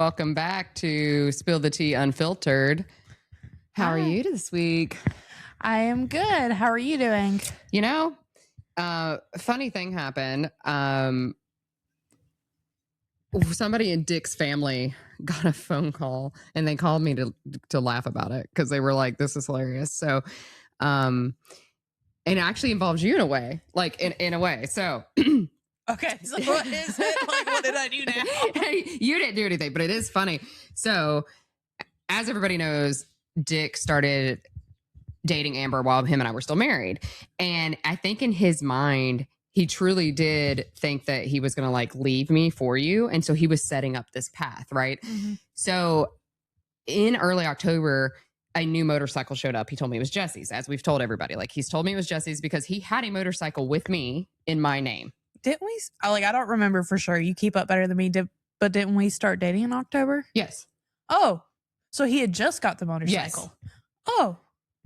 Welcome back to Spill the Tea Unfiltered. How are you this week? I am good. How are you doing? You know, funny thing happened. Somebody in Dick's family got a phone call and they called me to laugh about it because they were like, this is hilarious. So, and it actually involves you in a way, like in a way. So, okay. So what is it? Like, what did I do now? Hey, you didn't do anything, but it is funny. So, as everybody knows, Dick started dating Amber while him and I were still married. And I think in his mind, he truly did think that he was going to like leave me for you. And so he was setting up this path, right? Mm-hmm. So in early October, a new motorcycle showed up. He told me it was Jesse's, as we've told everybody. Like he's told me it was Jesse's because he had a motorcycle with me in my name. Didn't we? I don't remember for sure. You keep up better than me. But didn't we start dating in October? Yes. Oh, so he had just got the motorcycle. Yes. Oh.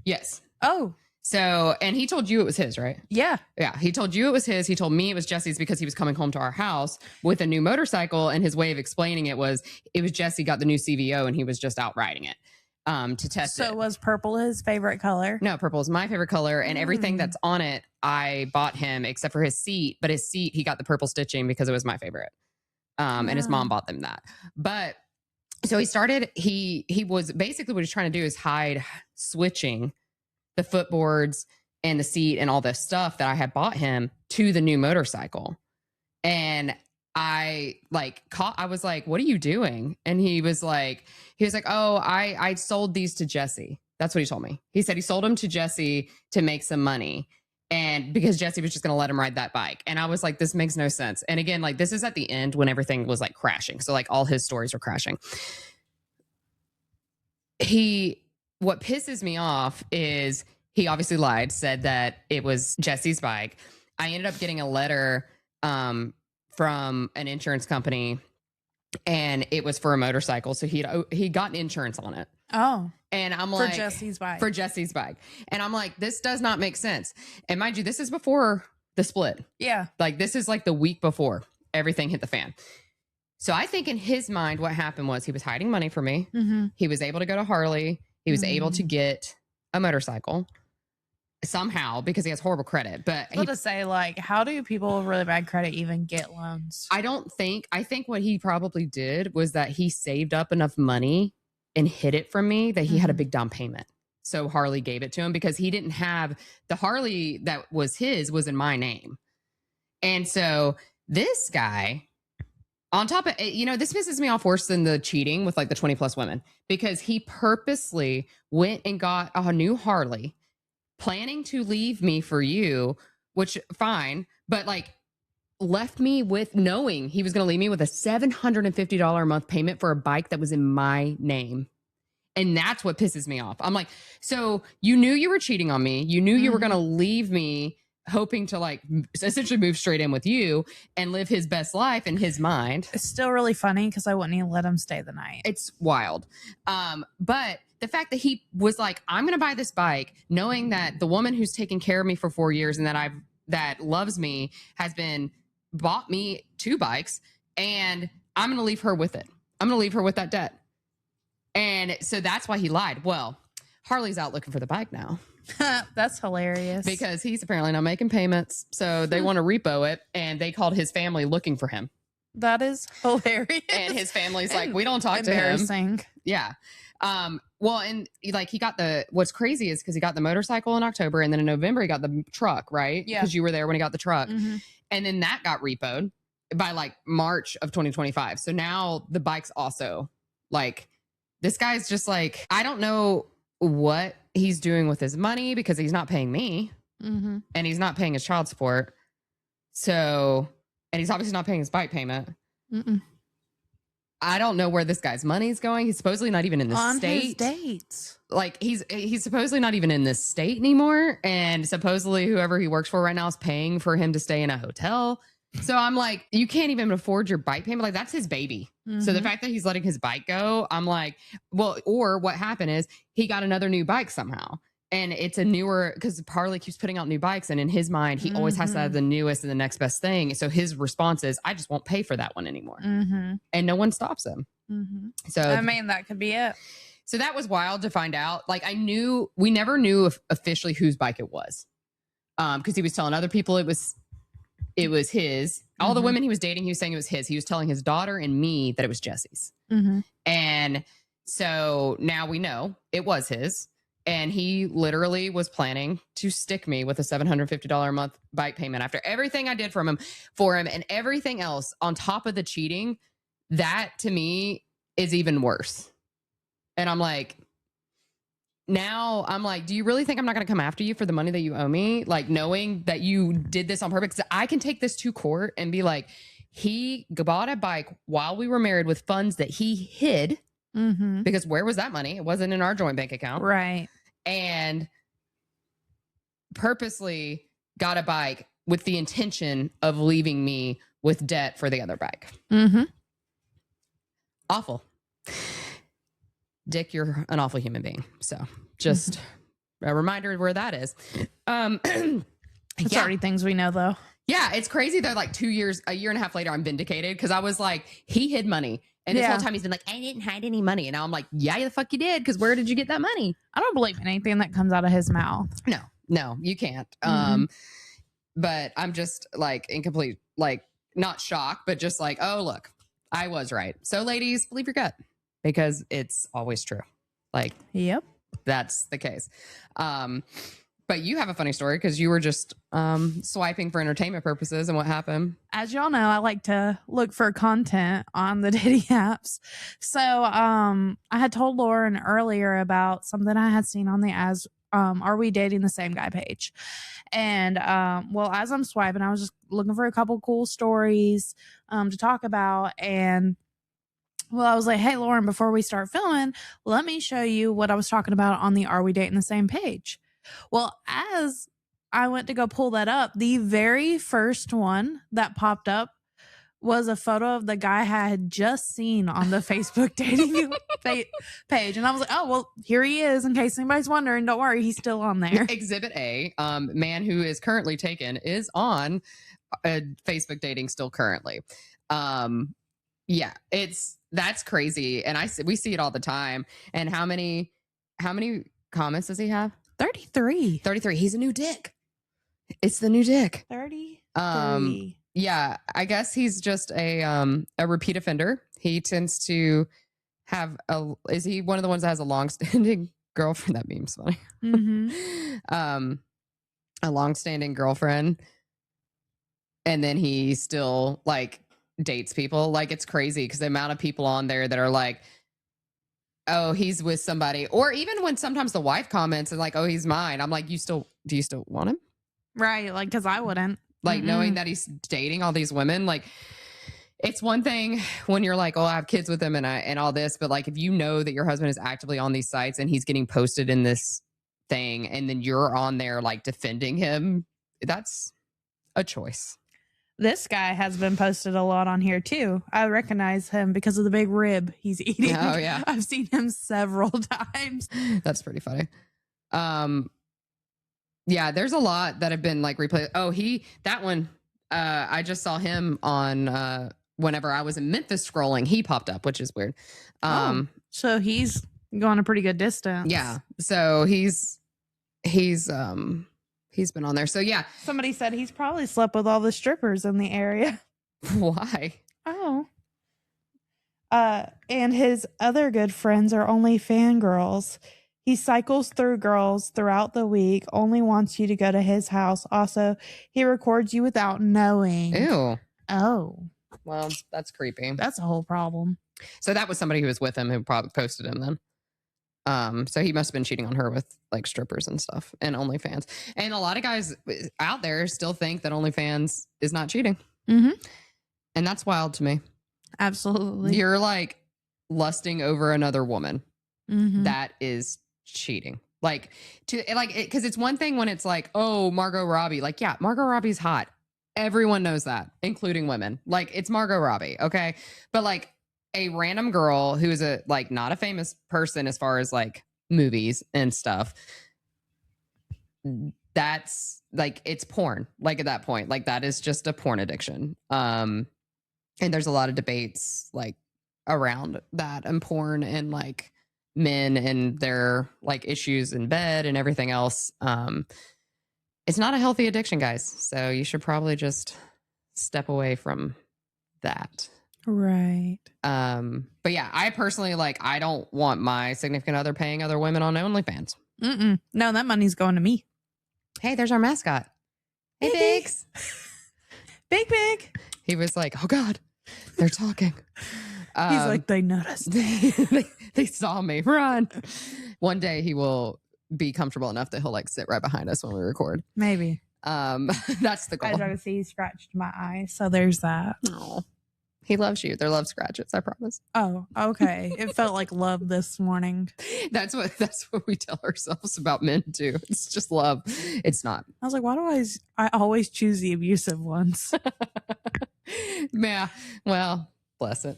Yes. Oh. So, and he told you it was his, right? Yeah. Yeah. He told you it was his. He told me it was Jesse's because he was coming home to our house with a new motorcycle. And his way of explaining it was Jesse got the new CVO and he was just out riding it to test it. So was purple his favorite color? No, purple is my favorite color. And everything that's on it, I bought him except for his seat. But his seat, he got the purple stitching because it was my favorite. And his mom bought them that. But so he was basically what he's trying to do is hide switching the footboards and the seat and all this stuff that I had bought him to the new motorcycle. And I was like, what are you doing? And he was like, oh, I sold these to Jesse. That's what he told me. He said he sold them to Jesse to make some money. And because Jesse was just going to let him ride that bike. And I was like, this makes no sense. And again, like this is at the end when everything was like crashing. So like all his stories were crashing. What pisses me off is he obviously lied, said that it was Jesse's bike. I ended up getting a letter from an insurance company and it was for a motorcycle. So he got insurance on it. Oh. And I'm like, for Jesse's bike. For Jesse's bike. And I'm like, this does not make sense. And mind you, this is before the split. Yeah. Like this is like the week before everything hit the fan. So I think in his mind, what happened was he was hiding money from me. Mm-hmm. He was able to go to Harley. He was able to get a motorcycle somehow because he has horrible credit. But I was about to say, like, how do people with really bad credit even get loans? I think what he probably did was that he saved up enough money and hid it from me that he had a big down payment. So Harley gave it to him because he didn't have the Harley that was his was in my name. And so this guy, on top of it, this pisses me off worse than the cheating with like the 20 plus women because he purposely went and got a new Harley planning to leave me for you, which fine, but like left me with knowing he was going to leave me with a $750 a month payment for a bike that was in my name. And that's what pisses me off. I'm like, so you knew you were cheating on me. You knew you were going to leave me hoping to like essentially move straight in with you and live his best life in his mind. It's still really funny because I wouldn't even let him stay the night. It's wild. But the fact that he was like, I'm going to buy this bike knowing that the woman who's taken care of me for 4 years and that loves me has bought me 2 bikes and I'm going to leave her with it. I'm going to leave her with that debt. And so that's why he lied. Well, Harley's out looking for the bike now. That's hilarious. Because he's apparently not making payments. So they want to repo it. And they called his family looking for him. That is hilarious. And his family's like, we don't talk to him. Yeah. Well, and like what's crazy is because he got the motorcycle in October and then in November he got the truck, right? Yeah. Because you were there when he got the truck. Mm-hmm. And then that got repoed by like March of 2025. So now the bike's also like, this guy's just like, I don't know what he's doing with his money because he's not paying me and he's not paying his child support. So, and he's obviously not paying his bike payment. I don't know where this guy's money is going. He's supposedly not even in the state. His dates. Like he's supposedly not even in this state anymore. And supposedly whoever he works for right now is paying for him to stay in a hotel. So I'm like, you can't even afford your bike payment. Like that's his baby. So the fact that he's letting his bike go, I'm like, well, or what happened is he got another new bike somehow. And it's a newer, because Harley keeps putting out new bikes, and in his mind, he always has to have the newest and the next best thing. So his response is, I just won't pay for that one anymore. And no one stops him. So I mean, that could be it. So that was wild to find out. Like, we never knew officially whose bike it was. Because he was telling other people it was his. All the women he was dating, he was saying it was his. He was telling his daughter and me that it was Jesse's. And so now we know it was his. And he literally was planning to stick me with a $750 a month bike payment after everything I did for him and everything else on top of the cheating. That to me is even worse. And I'm like, do you really think I'm not going to come after you for the money that you owe me? Like, knowing that you did this on purpose, because I can take this to court and be like, he bought a bike while we were married with funds that he hid. Because where was that money? It wasn't in our joint bank account. Right. And purposely got a bike with the intention of leaving me with debt for the other bike. Awful. Dick, you're an awful human being. So just a reminder of where that is. It's already things we know, though. Yeah, it's crazy though. Like a year and a half later, I'm vindicated, because I was like, he hid money. And this whole time he's been like, I didn't hide any money. And now I'm like, yeah, the fuck you did. Because where did you get that money? I don't believe in anything that comes out of his mouth. No, you can't. But I'm just like in complete, like, not shock, but just like, oh, look, I was right. So ladies, believe your gut, because it's always true. Like, yep, that's the case. But you have a funny story, because you were just swiping for entertainment purposes, and what happened? As y'all know, I like to look for content on the dating apps. So I had told Lauren earlier about something I had seen on the Are We Dating the Same Guy page. And well, as I'm swiping, I was just looking for a couple cool stories to talk about. And well, I was like, hey, Lauren, before we start filming, let me show you what I was talking about on the Are We Dating the Same page. Well, as I went to go pull that up, the very first one that popped up was a photo of the guy I had just seen on the Facebook dating page. And I was like, oh, well, here he is. In case anybody's wondering, don't worry, he's still on there. Exhibit A, man who is currently taken, is on Facebook dating still currently. Yeah, that's crazy. And we see it all the time. And how many comments does he have? 33. He's a new dick. It's the new dick. 33. Yeah, I guess he's just a repeat offender. He tends to have is he one of the ones that has a long-standing girlfriend? That meme's funny. A long-standing girlfriend, and then he still like dates people. Like, it's crazy, because the amount of people on there that are like, oh, he's with somebody. Or even when sometimes the wife comments and like, oh, he's mine. I'm like, do you still want him? Right. Like, because I wouldn't. Like, knowing that he's dating all these women. Like, it's one thing when you're like, oh, I have kids with him and all this. But like, if you know that your husband is actively on these sites and he's getting posted in this thing, and then you're on there like defending him, that's a choice. This guy has been posted a lot on here too. I recognize him because of the big rib he's eating. Oh yeah. I've seen him several times. That's pretty funny. Yeah, there's a lot that have been like replayed. Oh, that one, I just saw him on whenever I was in Memphis scrolling, he popped up, which is weird. So he's going a pretty good distance. Yeah. So he's been on there. So yeah. Somebody said he's probably slept with all the strippers in the area. Why? Oh. And his other good friends are only fangirls. He cycles through girls throughout the week, only wants you to go to his house. Also, he records you without knowing. Ew. Oh. Well, that's creepy. That's a whole problem. So that was somebody who was with him who probably posted him then. So he must have been cheating on her with like strippers and stuff and OnlyFans. And a lot of guys out there still think that OnlyFans is not cheating. And that's wild to me. Absolutely. You're like lusting over another woman. That is cheating. Like, because it's one thing when it's like, oh, Margot Robbie. Like, yeah, Margot Robbie's hot. Everyone knows that, including women. Like, it's Margot Robbie, okay? But like a random girl who is not a famous person as far as like movies and stuff, that's like, it's porn. Like at that point, like that is just a porn addiction. And there's a lot of debates like around that and porn and like men and their like issues in bed and everything else. It's not a healthy addiction, guys. So you should probably just step away from that. Right. But yeah, I personally like, I don't want my significant other paying other women on OnlyFans. No, that money's going to me. Hey, there's our mascot. Hey, Biggs. Big. He was like, oh God, they're talking. He's like, they noticed. they saw me. Run. One day he will be comfortable enough that he'll like sit right behind us when we record. Maybe. That's the goal. As I can see, he scratched my eye. So there's that. Oh, he loves you. They're love scratches, I promise. Oh, okay. It felt like love this morning. That's what we tell ourselves about men too. It's just love. It's not. I was like, why do I always choose the abusive ones? Yeah. Well, bless it.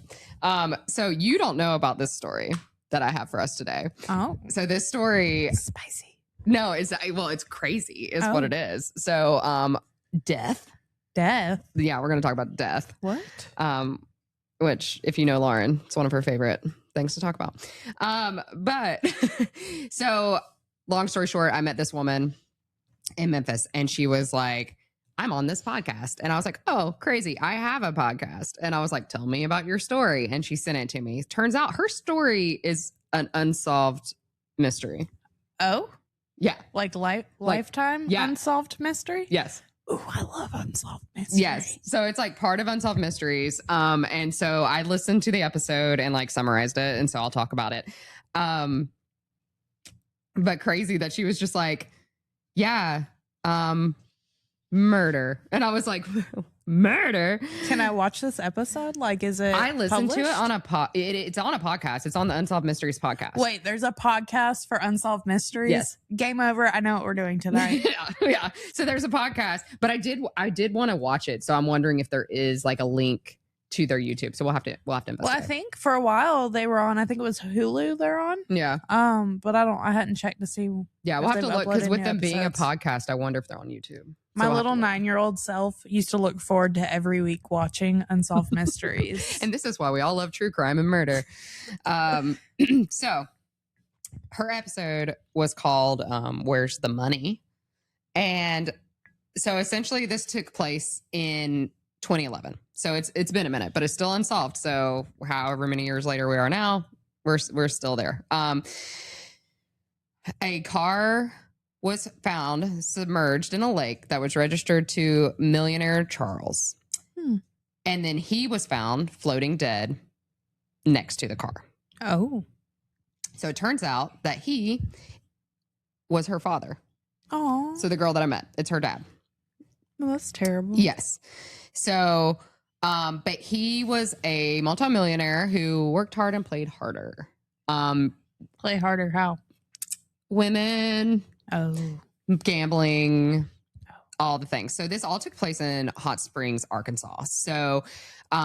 So you don't know about this story that I have for us today. Oh. So this story, Spicy. no, it's crazy is what it is. So death. Yeah, we're going to talk about death. What? Which, if you know Lauren, it's one of her favorite things to talk about. But so long story short, I met this woman in Memphis and she was like, I'm on this podcast. And I was like, oh, crazy. I have a podcast. And I was like, tell me about your story. And she sent it to me. Turns out her story is an unsolved mystery. Oh? Yeah. Like lifetime unsolved mystery? Yes. Ooh, I love unsolved mysteries. Yes. So it's like part of Unsolved Mysteries. And so I listened to the episode and like summarized it. And so I'll talk about it. But crazy that she was just like, yeah, murder. And I was like, murder? Can I watch this episode? Like, is it I listened published? to it on it's on a podcast. It's on the Unsolved Mysteries podcast. Wait, there's a podcast for Unsolved Mysteries? Yes. Game over. I know what we're doing tonight. Yeah. So there's a podcast, but I did want to watch it. So I'm wondering if there is like a link to their YouTube. So we'll have to investigate. Well, I think for a while they were on, I think it was Hulu they're on. Yeah. But I hadn't checked to see. Yeah, we'll have to look because with them being a podcast, I wonder if they're on YouTube. My little 9-year-old self used to look forward to every week watching Unsolved Mysteries. And this is why we all love true crime and murder. So her episode was called Where's the Money? And so essentially this took place in 2011. So it's been a minute, but it's still unsolved. So however many years later we are now, we're still there. A car was found submerged in a lake that was registered to millionaire Charles. And then he was found floating dead next to the car. Oh. So it turns out that he was her father. Oh. So the girl that I met, it's her dad. Well, that's terrible. Yes. So, but he was a multimillionaire who worked hard and played harder. Play harder how? Women, gambling, all the things. So this all took place in Hot Springs, Arkansas. So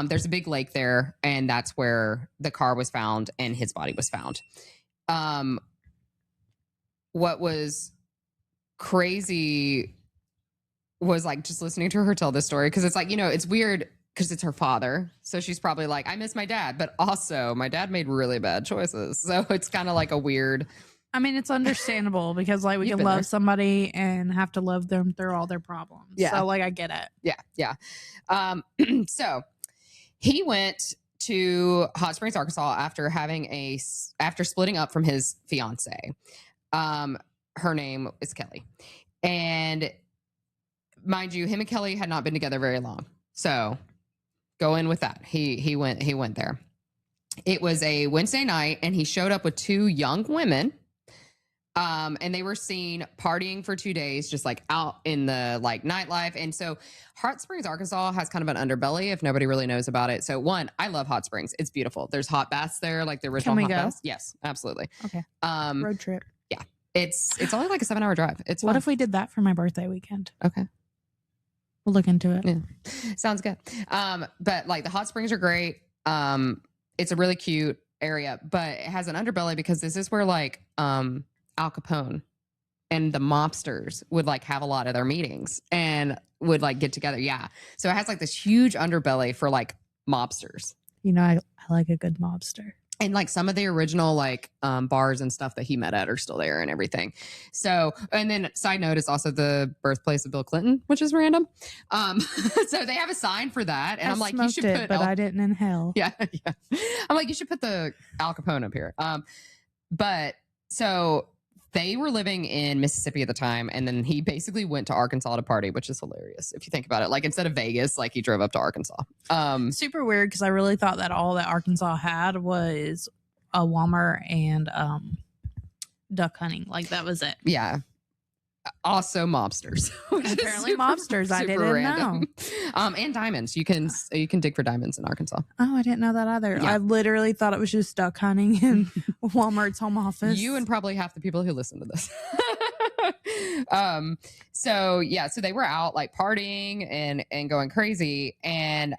there's a big lake there, and that's where the car was found and his body was found. What was crazy was like just listening to her tell this story, because it's like, you know, it's weird because it's her father. So she's probably like, I miss my dad, but also my dad made really bad choices. So it's kind of like a weird... I mean, it's understandable because like we can love somebody and have to love them through all their problems. Yeah. So like I get it. Yeah. So he went to Hot Springs, Arkansas after splitting up from his fiance. Her name is Kelly. And mind you, him and Kelly had not been together very long. So go in with that. He went there. It was a Wednesday night and he showed up with 2 young women. And they were seen partying for 2 days, just like out in the like nightlife. And so Hot Springs, Arkansas has kind of an underbelly if nobody really knows about it. So one, I love Hot Springs. It's beautiful. There's hot baths there, like the original hot baths. Yes, absolutely. Okay. Road trip. Yeah. It's only like a 7-hour drive. It's what fun. if we did that for my birthday weekend? Okay. We'll look into it. Yeah. Sounds good. But like the hot springs are great. It's a really cute area, but it has an underbelly because this is where like Al Capone and the mobsters would like have a lot of their meetings and would like get together. Yeah. So it has like this huge underbelly for like mobsters. You know, I like a good mobster. And like some of the original like bars and stuff that he met at are still there and everything. So, and then side note, it's also the birthplace of Bill Clinton, which is random. So they have a sign for that. And I'm like, you should put, but I didn't inhale. Yeah. I'm like, you should put the Al Capone up here. But so they were living in Mississippi at the time. And then he basically went to Arkansas to party, which is hilarious. If you think about it, like instead of Vegas, like he drove up to Arkansas. Super weird. Cause I really thought that all that Arkansas had was a Walmart and duck hunting. Like that was it. Yeah. Also mobsters. Apparently mobsters. I didn't know. And diamonds. You can dig for diamonds in Arkansas. Oh, I didn't know that either. Yeah. I literally thought it was just duck hunting in Walmart's home office. You and probably half the people who listen to this. So they were out like partying and going crazy. And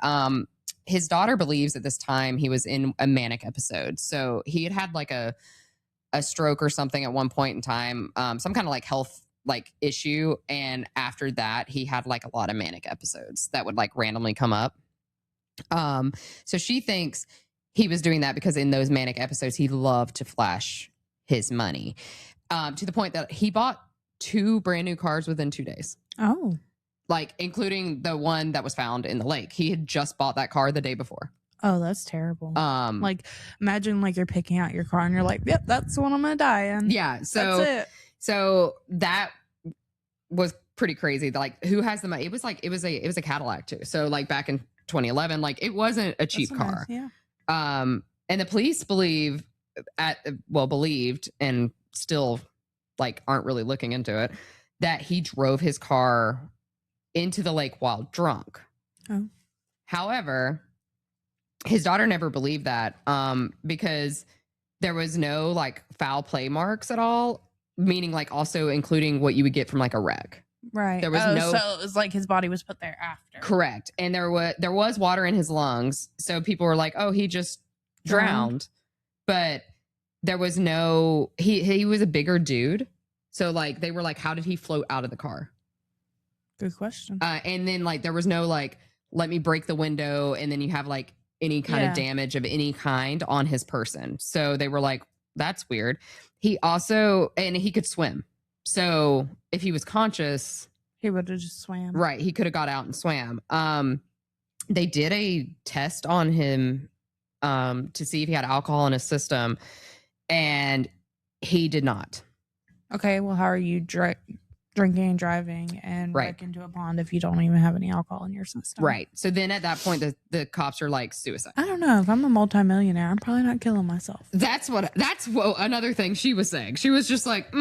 his daughter believes at this time he was in a manic episode. So he had like a stroke or something at one point in time, some kind of like health like issue. And after that, he had like a lot of manic episodes that would like randomly come up. So she thinks he was doing that because in those manic episodes, he loved to flash his money, to the point that he bought 2 brand new cars within 2 days. Oh, like including the one that was found in the lake. He had just bought that car the day before. Oh, that's terrible. Like imagine like you're picking out your car and you're like, yep, that's the one I'm gonna die in. Yeah. So that's it. So that was pretty crazy. Like who has the money? It was a Cadillac too. So like back in 2011, like it wasn't a cheap car. Nice, yeah. And the police believed and still like aren't really looking into it, that he drove his car into the lake while drunk. Oh. However, his daughter never believed that because there was no like foul play marks at all, meaning like also including what you would get from like a wreck. Right. There was so it was like his body was put there after. Correct. And there was water in his lungs. So people were like, oh, he just drowned. But there was no, he was a bigger dude. So like they were like, how did he float out of the car? Good question. And then like there was no like, let me break the window and then you have like any kind of damage of any kind on his person. So they were like, that's weird. He also, and he could swim. So if he was conscious, he would have just swam. Right. He could have got out and swam. They did a test on him to see if he had alcohol in his system, and he did not. Okay. Well, how are you drinking and driving and Right. wreck into a pond if you don't even have any alcohol in your system? Right. So then at that point, the cops are like, suicide. I don't know. If I'm a multimillionaire, I'm probably not killing myself. That's what another thing she was saying. She was just like,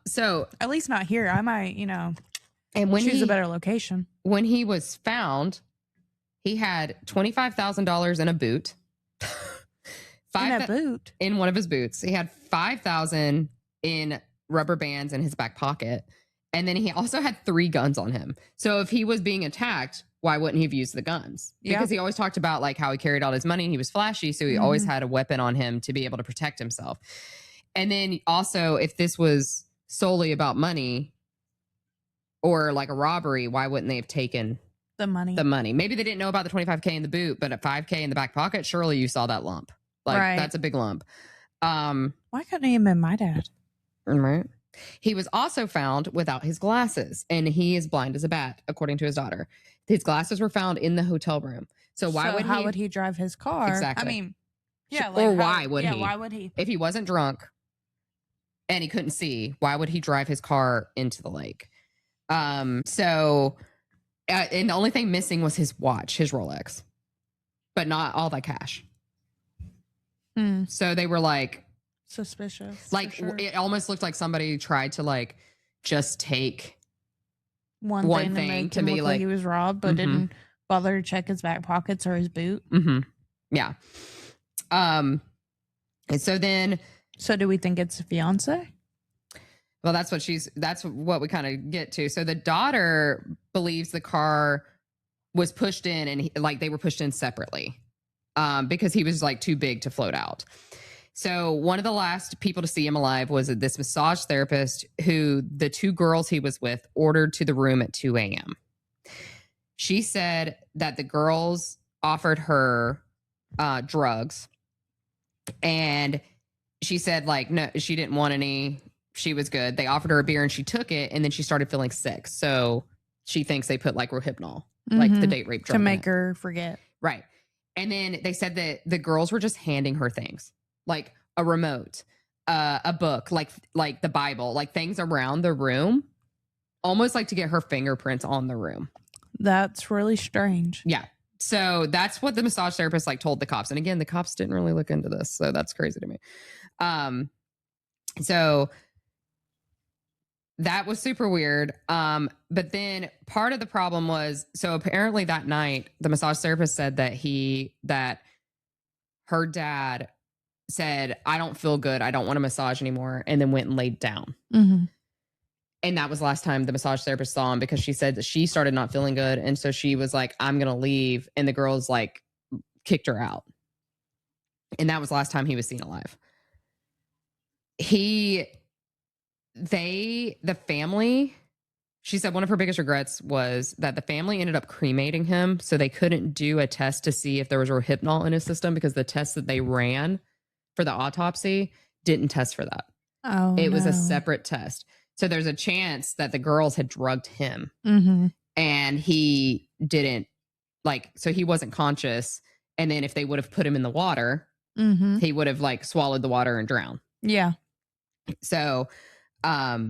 so at least not here. I might, and when choose a better location. When he was found, he had $25,000 in a boot. In one of his boots. He had $5,000 in rubber bands in his back pocket. And then he also had 3 guns on him. So if he was being attacked, why wouldn't he have used the guns? Because he always talked about like how he carried all his money and he was flashy. So he always had a weapon on him to be able to protect himself. And then also, if this was solely about money or like a robbery, why wouldn't they have taken the money? Maybe they didn't know about the $25K in the boot, but at $5K in the back pocket, surely you saw that lump. Like that's a big lump. Why couldn't he have been my dad? Right. He was also found without his glasses, and he is blind as a bat, according to his daughter. His glasses were found in the hotel room. So how would he drive his car? Exactly. I mean, yeah. Like why would he? Why would he? If he wasn't drunk and he couldn't see, why would he drive his car into the lake? And the only thing missing was his watch, his Rolex, but not all that cash. So they were like suspicious. Like it almost looked like somebody tried to like just take one thing to be like he was robbed, but didn't bother to check his back pockets or his boot. Yeah. And so do we think it's a fiance? Well, that's what we kind of get to. So the daughter believes the car was pushed in and they were pushed in separately because he was like too big to float out. So one of the last people to see him alive was this massage therapist who the 2 girls he was with ordered to the room at 2 a.m. She said that the girls offered her drugs, and she said, like, no, she didn't want any. She was good. They offered her a beer and she took it, and then she started feeling sick. So she thinks they put like Rohypnol, like the date rape drug, to make her forget. Right. And then they said that the girls were just handing her things, like a remote, a book, like the Bible, like things around the room, almost like to get her fingerprints on the room. That's really strange. Yeah. So that's what the massage therapist like told the cops. And again, the cops didn't really look into this. So that's crazy to me. So that was super weird. But then part of the problem was, so apparently that night, the massage therapist said that her dad said, I don't feel good. I don't want a massage anymore. And then went and laid down. Mm-hmm. And that was the last time the massage therapist saw him, because she said that she started not feeling good. And so she was like, I'm going to leave. And the girls like kicked her out. And that was the last time he was seen alive. The family, she said one of her biggest regrets was that the family ended up cremating him. So they couldn't do a test to see if there was Rohypnol in his system, because the test that they ran for the autopsy didn't test for that. Oh, it was a separate test. So there's a chance that the girls had drugged him, and he didn't, like, so he wasn't conscious. And then if they would have put him in the water, he would have like swallowed the water and drowned. Yeah. So, but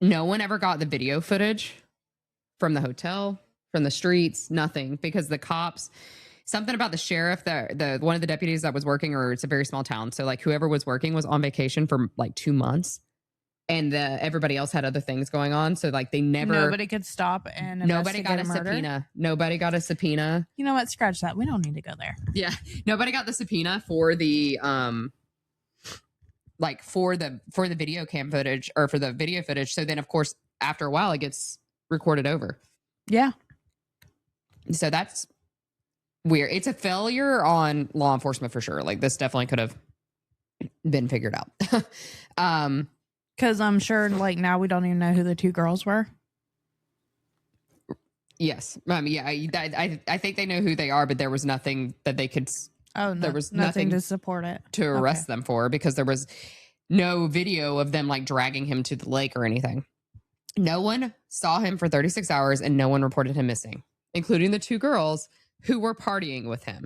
no one ever got the video footage from the hotel, from the streets, nothing, because the cops, something about the sheriff, the one of the deputies that was working, or it's a very small town, so like whoever was working was on vacation for like 2 months, and everybody else had other things going on, so like nobody could stop and nobody got a murder. subpoena. Nobody got a subpoena. You know what? Scratch that. We don't need to go there. Yeah, nobody got the subpoena for the like for the video cam footage, or for the video footage. So then, of course, after a while, it gets recorded over. Yeah. So that's weird. It's a failure on law enforcement for sure. Like, this definitely could have been figured out. Because I'm sure, like, now we don't even know who the 2 girls were. Yes. Yeah. I think they know who they are, but there was nothing that they could. Oh, no, there was nothing to support it, to arrest them for, because there was no video of them like dragging him to the lake or anything. No one saw him for 36 hours, and no one reported him missing, including the 2 girls who were partying with him.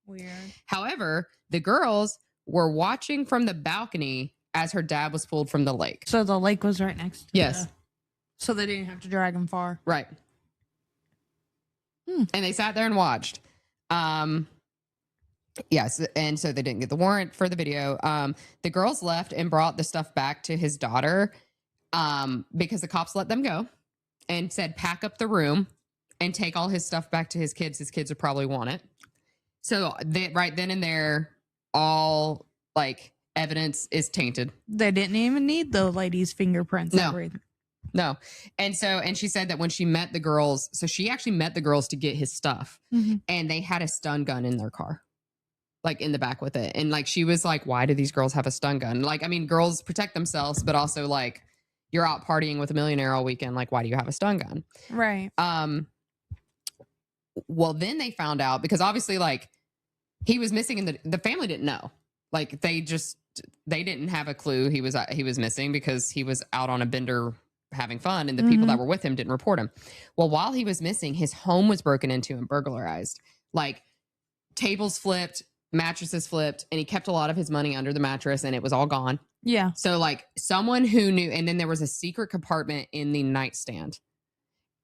Weird. However, the girls were watching from the balcony as her dad was pulled from the lake. So the lake was right next to Yes. So they didn't have to drag him far. Right. And they sat there and watched. Yes. And so they didn't get the warrant for the video. The girls left and brought the stuff back to his daughter, because the cops let them go and said, pack up the room and take all his stuff back to his kids. His kids would probably want it. So right then and there, all like evidence is tainted. They didn't even need the lady's fingerprints. No. And she said that when she met the girls, so she actually met the girls to get his stuff, and they had a stun gun in their car, like in the back with it. And like, she was like, why do these girls have a stun gun? Like, I mean, girls protect themselves, but also like, you're out partying with a millionaire all weekend. Like, why do you have a stun gun? Right. Well, then they found out, because obviously like he was missing, and the family didn't know. Like, they didn't have a clue he was missing, because he was out on a bender having fun, and the people that were with him didn't report him. Well, while he was missing, his home was broken into and burglarized. Like, tables flipped, mattresses flipped, and he kept a lot of his money under the mattress, and it was all gone. Yeah. So like, someone who knew, and then there was a secret compartment in the nightstand,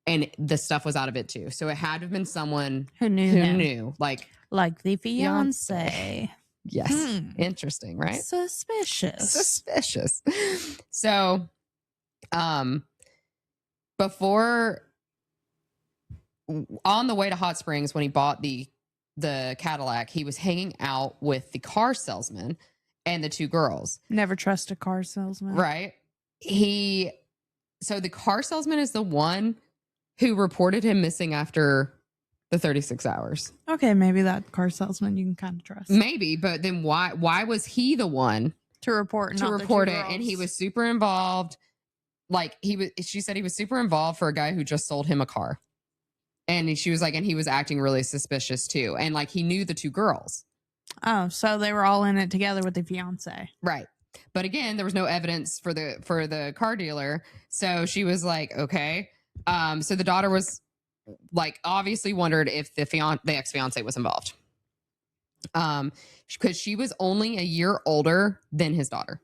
and the stuff was out of it too. So it had to have been someone who knew, like the fiance. Yes. Interesting, right? Suspicious. So, before, on the way to Hot Springs, when he bought the Cadillac, he was hanging out with the car salesman and the 2 girls. Never trust a car salesman. Right. So the car salesman is the one who reported him missing after the 36 hours. Okay, maybe that car salesman you can kind of trust. Maybe, but then why was he the one To report, to not report the two it? And he girls. was super involved. Like she said he was super involved for a guy who just sold him a car. And she was like, and he was acting really suspicious too. And like he knew the two girls. Oh, so they were all in it together with the fiance. Right. But again, there was no evidence for the car dealer. So she was like, okay. So the daughter was like obviously wondered if the ex-fiance was involved. Because she was only a year older than his daughter.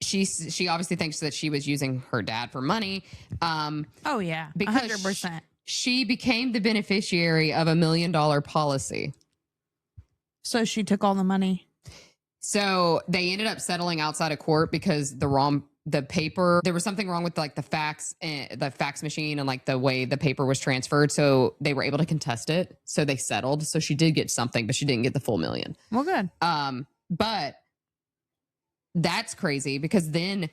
She obviously thinks that she was using her dad for money. Oh yeah, because 100%. She became the beneficiary of $1 million policy. So she took all the money. So they ended up settling outside of court because the paper, there was something wrong with like the fax machine and like the way the paper was transferred. So they were able to contest it. So they settled. So she did get something, but she didn't get the full $1 million. Well, good. But that's crazy because then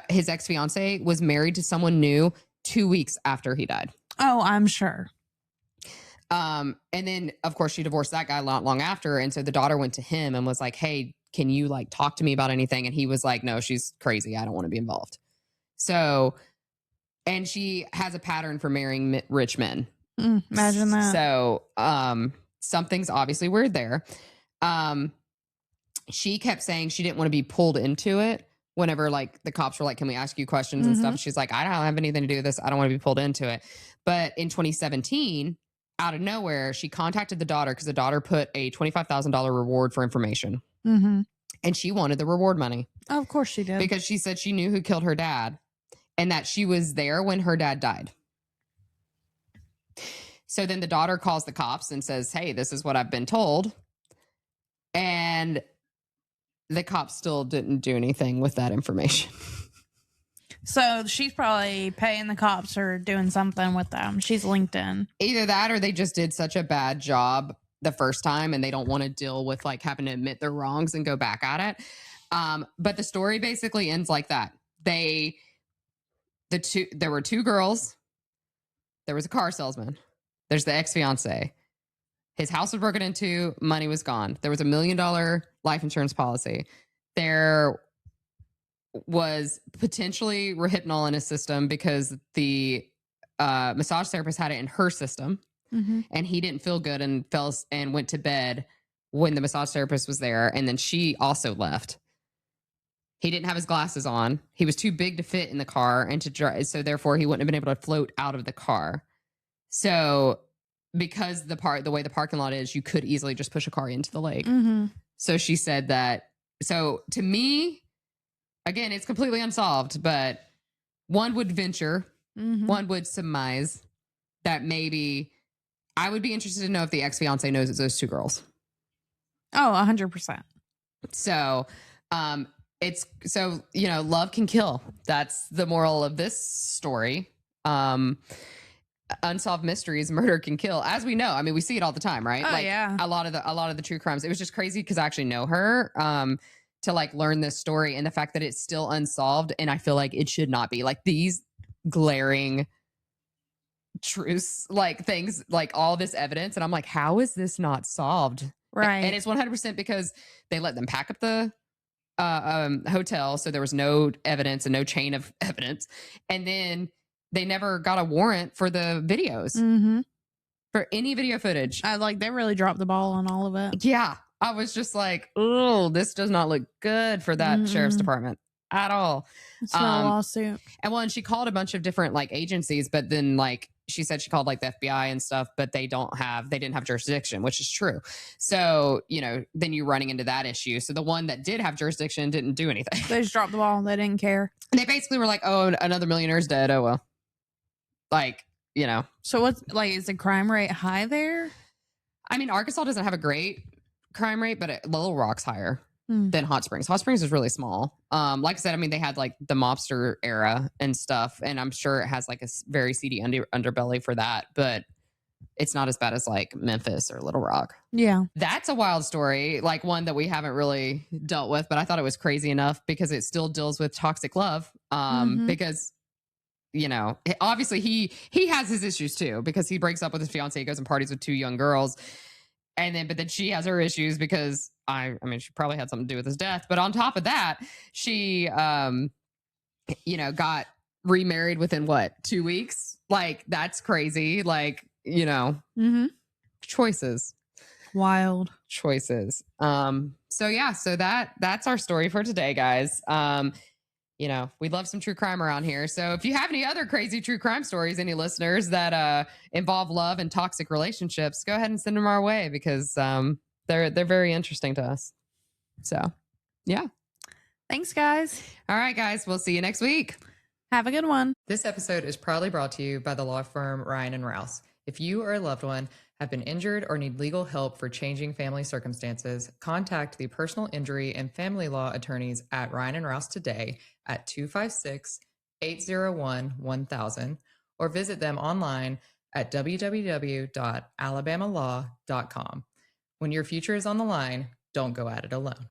his ex-fiance was married to someone new 2 weeks after he died. Oh, I'm sure. And then of course she divorced that guy not long after. And so the daughter went to him and was like, hey, can you like talk to me about anything? And he was like, no, she's crazy. I don't want to be involved. So, and she has a pattern for marrying rich men. Imagine that. So, something's obviously weird there. She kept saying she didn't want to be pulled into it whenever like the cops were like, can we ask you questions and stuff? She's like, I don't have anything to do with this. I don't want to be pulled into it. But in 2017, out of nowhere, she contacted the daughter because the daughter put a $25,000 reward for information. And she wanted the reward money. Oh, of course she did. Because she said she knew who killed her dad and that she was there when her dad died. So then the daughter calls the cops and says, hey, this is what I've been told. And the cops still didn't do anything with that information. So she's probably paying the cops or doing something with them. She's linked in. Either that or they just did such a bad job the first time and they don't want to deal with like having to admit their wrongs and go back at it. But the story basically ends like that. There were two girls. There was a car salesman. There's the ex-fiance. His house was broken into. Money was gone. There was $1 million life insurance policy. There was potentially Rohypnol in his system because the massage therapist had it in her system. And he didn't feel good and went to bed when the massage therapist was there. And then she also left. He didn't have his glasses on. He was too big to fit in the car and to drive. So therefore he wouldn't have been able to float out of the car. So because the way the parking lot is, you could easily just push a car into the lake. So she said that. So to me, again, it's completely unsolved, but one would venture, one would surmise that maybe I would be interested to know if the ex-fiance knows it's those two girls. Oh, 100%. So, love can kill. That's the moral of this story. Unsolved mysteries, murder can kill, as we know. I mean, we see it all the time, right? Oh, like yeah. a lot of the true crimes. It was just crazy because I actually know her, to like learn this story and the fact that it's still unsolved. And I feel like it should not be like these glaring truths, like things, like all this evidence. And I'm like, how is this not solved? Right. And it's 100% because they let them pack up the hotel. So there was no evidence and no chain of evidence. And then they never got a warrant for the videos, for any video footage. They really dropped the ball on all of it. Yeah. I was just like, oh, this does not look good for that sheriff's department at all. It's not a lawsuit. And she called a bunch of different like agencies, but then like she said she called like the FBI and stuff, but they didn't have jurisdiction, which is true. So, then you're running into that issue. So the one that did have jurisdiction didn't do anything. They just dropped the ball. They didn't care. And they basically were like, oh, another millionaire's dead. Oh, well. Like, So what's is the crime rate high there? I mean, Arkansas doesn't have a great crime rate, but Little Rock's higher than Hot Springs. Hot Springs is really small. Like I said, I mean, they had like the mobster era and stuff, and I'm sure it has like a very seedy underbelly for that, but it's not as bad as like Memphis or Little Rock. Yeah. That's a wild story, like one that we haven't really dealt with, but I thought it was crazy enough because it still deals with toxic love. Because you know, obviously he has his issues too, because he breaks up with his fiance, goes and parties with 2 young girls. And then, but then she has her issues because I mean, she probably had something to do with his death. But on top of that, she, you know, got remarried within what, 2 weeks? Like, that's crazy. Like, you know, choices. Wild choices. So yeah, so that's our story for today, guys. You know, we love some true crime around here. So if you have any other crazy true crime stories, any listeners that involve love and toxic relationships, go ahead and send them our way, because they're very interesting to us. So yeah. Thanks, guys. All right, guys. We'll see you next week. Have a good one. This episode is proudly brought to you by the law firm Ryan and Rouse. If you or a loved one have been injured or need legal help for changing family circumstances, contact the personal injury and family law attorneys at Ryan and Rouse today at 256-801-1000, or visit them online at www.alabamalaw.com. When your future is on the line, don't go at it alone.